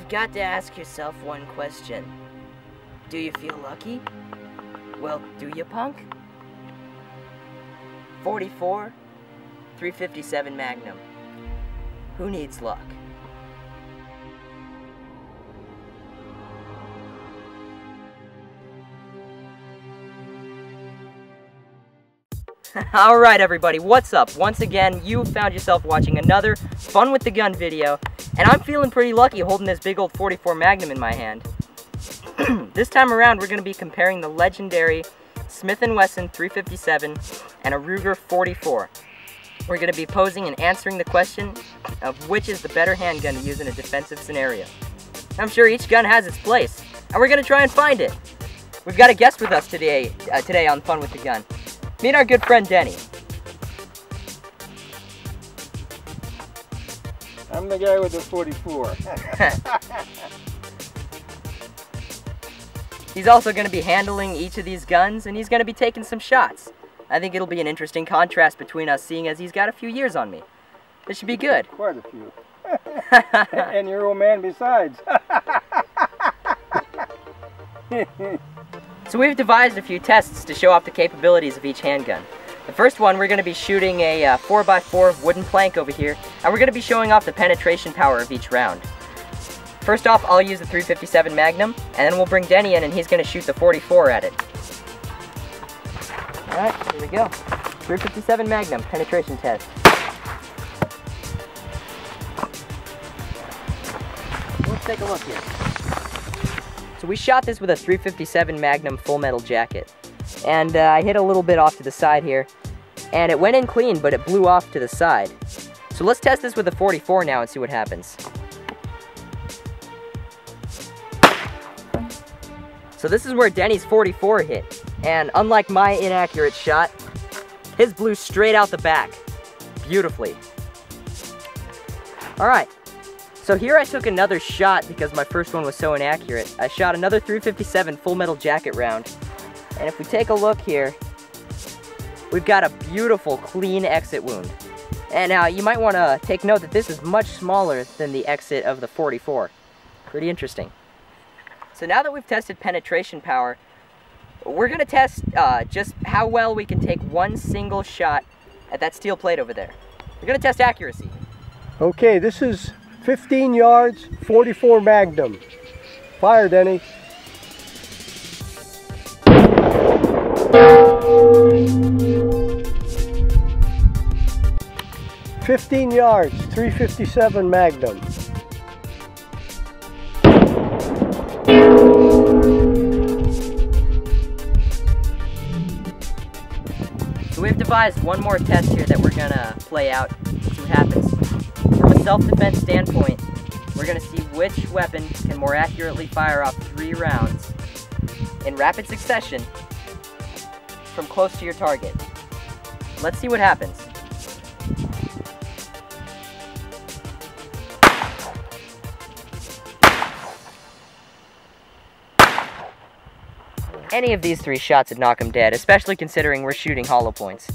You've got to ask yourself one question. Do you feel lucky? Well, do you, punk? 44, 357 Magnum. Who needs luck? Alright everybody, what's up? Once again, you found yourself watching another Fun with the Gun video, and I'm feeling pretty lucky holding this big old 44 Magnum in my hand. This time around, we're going to be comparing the legendary Smith & Wesson 357 and a Ruger 44. We're going to be posing and answering the question of which is the better handgun to use in a defensive scenario. I'm sure each gun has its place, and we're going to try and find it. We've got a guest with us today on Fun with the Gun. Meet our good friend Denny. I'm the guy with the 44. He's also going to be handling each of these guns, and he's going to be taking some shots. I think it'll be an interesting contrast between us, seeing as he's got a few years on me. This should be good. Quite a few. And your old man besides. So we've devised a few tests to show off the capabilities of each handgun. The first one, we're going to be shooting a 4x4 wooden plank over here, and we're going to be showing off the penetration power of each round. First off, I'll use the 357 Magnum, and then we'll bring Denny in and he's going to shoot the 44 at it. Alright, here we go. 357 Magnum, penetration test. Let's take a look here. So we shot this with a 357 Magnum full metal jacket. And I hit a little bit off to the side here. And it went in clean, but it blew off to the side. So let's test this with a 44 now and see what happens. So this is where Denny's 44 hit. And unlike my inaccurate shot, his blew straight out the back. Beautifully. Alright. So here I took another shot because my first one was so inaccurate. I shot another 357 full metal jacket round. And if we take a look here, we've got a beautiful clean exit wound. And now you might want to take note that this is much smaller than the exit of the 44. Pretty interesting. So now that we've tested penetration power, we're going to test just how well we can take one single shot at that steel plate over there. We're going to test accuracy. Okay, this is 15 yards, 44 Magnum. Fire, Denny. "15 yards, 357 Magnum. So we've devised one more test here that we're gonna play out, see what happens. From a self-defense standpoint, we're gonna see which weapon can more accurately fire off 3 rounds in rapid succession from close to your target. Let's see what happens. Any of these 3 shots would knock him dead, especially considering we're shooting hollow points.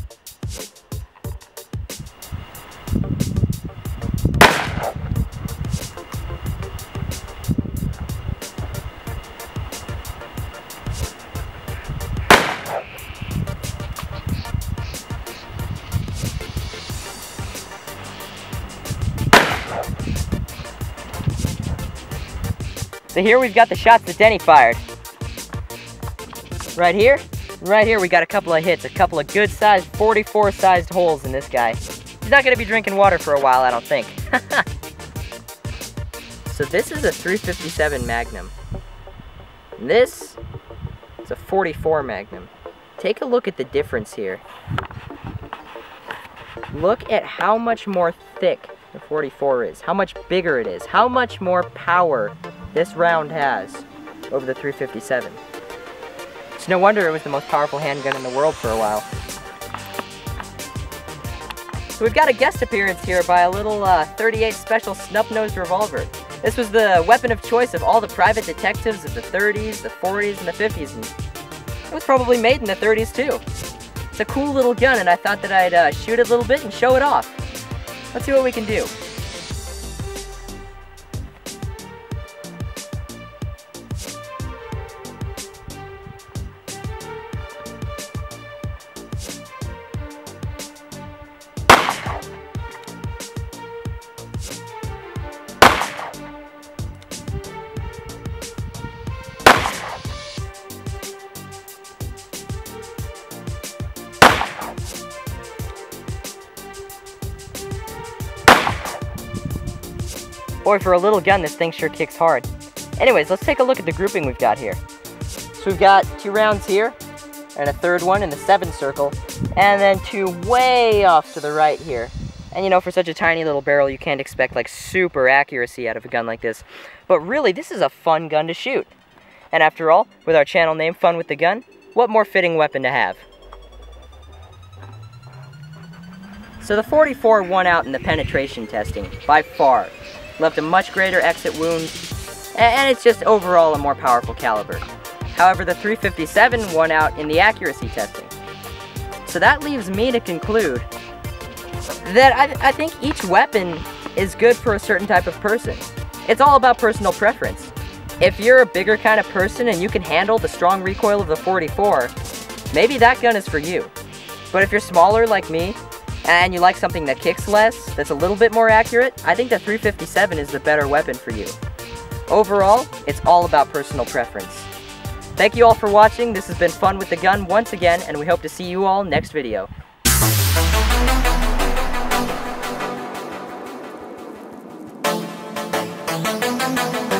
So here we've got the shots that Denny fired. Right here we got a couple of hits, a couple of good sized 44 sized holes in this guy. He's not gonna be drinking water for a while, I don't think. So this is a 357 Magnum. And this is a 44 Magnum. Take a look at the difference here. Look at how much more thick the 44 is, how much bigger it is, how much more power this round has over the 357. It's no wonder it was the most powerful handgun in the world for a while. So we've got a guest appearance here by a little 38 Special snub-nosed revolver. This was the weapon of choice of all the private detectives of the 30s, the 40s, and the 50s, and it was probably made in the 30s too. It's a cool little gun, and I thought that I'd shoot it a little bit and show it off. Let's see what we can do. Boy, for a little gun, this thing sure kicks hard. Anyways, let's take a look at the grouping we've got here. So we've got 2 rounds here, and a 3rd one in the 7 circle, and then 2 way off to the right here. And you know, for such a tiny little barrel, you can't expect like super accuracy out of a gun like this. But really, this is a fun gun to shoot. And after all, with our channel name, Fun with the Gun, what more fitting weapon to have? So the 44 won out in the penetration testing, by far. Left a much greater exit wound, and it's just overall a more powerful caliber. However, the 357 won out in the accuracy testing. So that leaves me to conclude that I think each weapon is good for a certain type of person. It's all about personal preference. If you're a bigger kind of person and you can handle the strong recoil of the 44, maybe that gun is for you. But if you're smaller like me, and you like something that kicks less, that's a little bit more accurate, I think the 357 is the better weapon for you. Overall, it's all about personal preference. Thank you all for watching. This has been Fun with the Gun once again, and we hope to see you all next video. Magnum.